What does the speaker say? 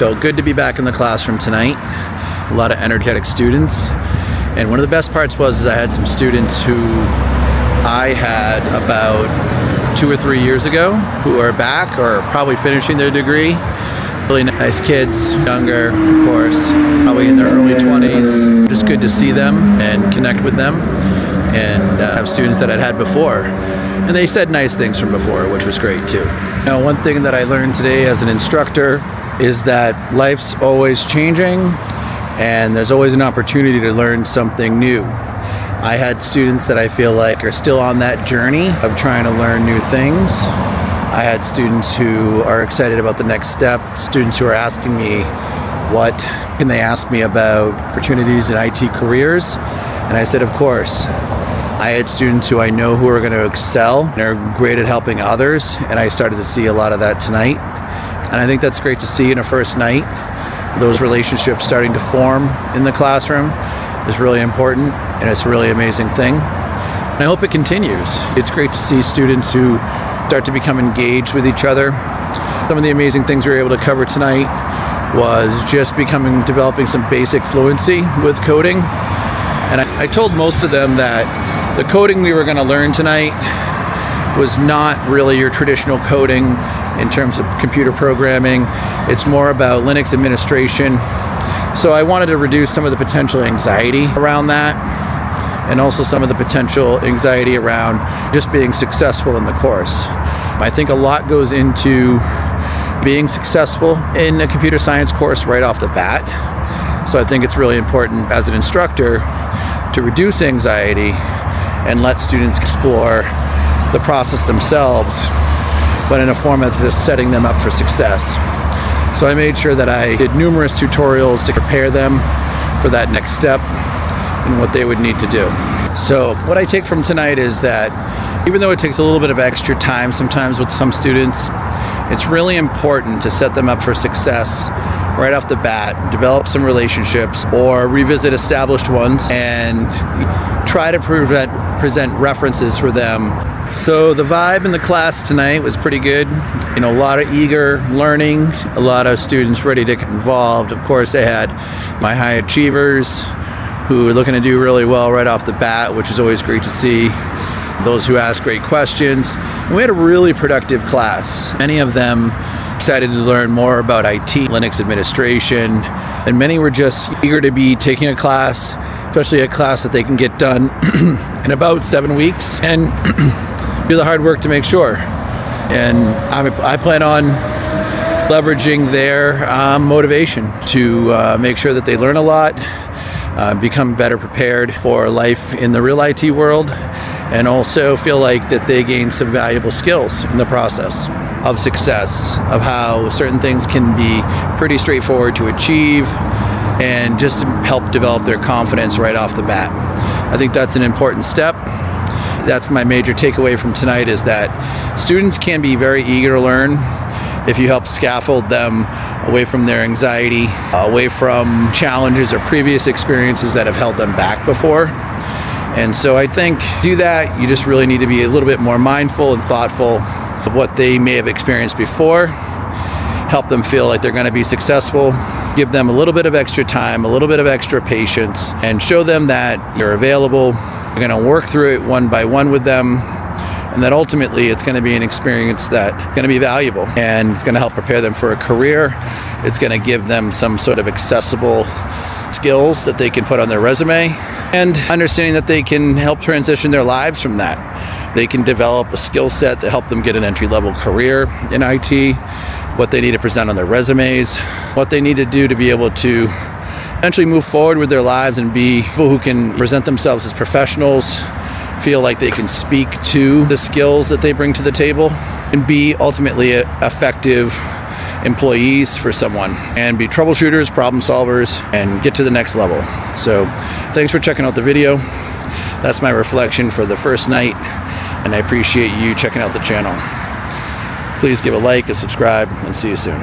felt good to be back in the classroom tonight. A lot of energetic students. And one of the best parts was I had some students who I had about 2 or 3 years ago who are back or probably finishing their degree. Really nice kids, younger, of course, probably in their early 20s. Just good to see them and connect with them, and have students that I'd had before. And they said nice things from before, which was great too. Now, one thing that I learned today as an instructor is that life's always changing and there's always an opportunity to learn something new. I had students that I feel like are still on that journey of trying to learn new things. I had students who are excited about the next step, students who are asking me what can they ask me about opportunities in IT careers, and I said, of course. I had students who I know who are going to excel and are great at helping others, and I started to see a lot of that tonight. And I think that's great to see in a first night. Those relationships starting to form in the classroom is really important, and it's a really amazing thing. And I hope it continues. It's great to see students who start to become engaged with each other. Some of the amazing things we were able to cover tonight was just developing some basic fluency with coding. And I told most of them that the coding we were going to learn tonight was not really your traditional coding in terms of computer programming. It's more about Linux administration. So I wanted to reduce some of the potential anxiety around that, and also some of the potential anxiety around just being successful in the course. I think a lot goes into being successful in a computer science course right off the bat. So I think it's really important as an instructor to reduce anxiety and let students explore the process themselves, but in a format that's setting them up for success. So I made sure that I did numerous tutorials to prepare them for that next step and what they would need to do. So what I take from tonight is that even though it takes a little bit of extra time sometimes with some students, it's really important to set them up for success right off the bat, develop some relationships or revisit established ones, and try to present references for them. So the vibe in the class tonight was pretty good. A lot of eager learning, a lot of students ready to get involved. Of course, I had my high achievers who are looking to do really well right off the bat, which is always great to see. Those who asked great questions. And we had a really productive class. Many of them excited to learn more about IT, Linux administration, and many were just eager to be taking a class, especially a class that they can get done in about 7 weeks and do the hard work to make sure. And I plan on leveraging their motivation to make sure that they learn a lot, become better prepared for life in the real IT world, and also feel like that they gain some valuable skills in the process of success, of how certain things can be pretty straightforward to achieve, and just to help develop their confidence right off the bat. I think that's an important step. That's my major takeaway from tonight, is that students can be very eager to learn if you help scaffold them away from their anxiety, away from challenges or previous experiences that have held them back before. And so I think to do that, you just really need to be a little bit more mindful and thoughtful of what they may have experienced before, help them feel like they're going to be successful, give them a little bit of extra time, a little bit of extra patience, and show them that you're available. You're going to work through it one by one with them, and that ultimately it's going to be an experience that's going to be valuable, and it's going to help prepare them for a career. It's going to give them some sort of accessible skills that they can put on their resume, and understanding that they can help transition their lives from that. They can develop a skill set to help them get an entry-level career in IT, what they need to present on their resumes, what they need to do to be able to eventually move forward with their lives and be people who can present themselves as professionals, feel like they can speak to the skills that they bring to the table, and be ultimately effective employees for someone, and be troubleshooters, problem solvers, and get to the next level. So thanks for checking out the video. That's my reflection for the first night, and I appreciate you checking out the channel. Please give a like and subscribe, and see you soon.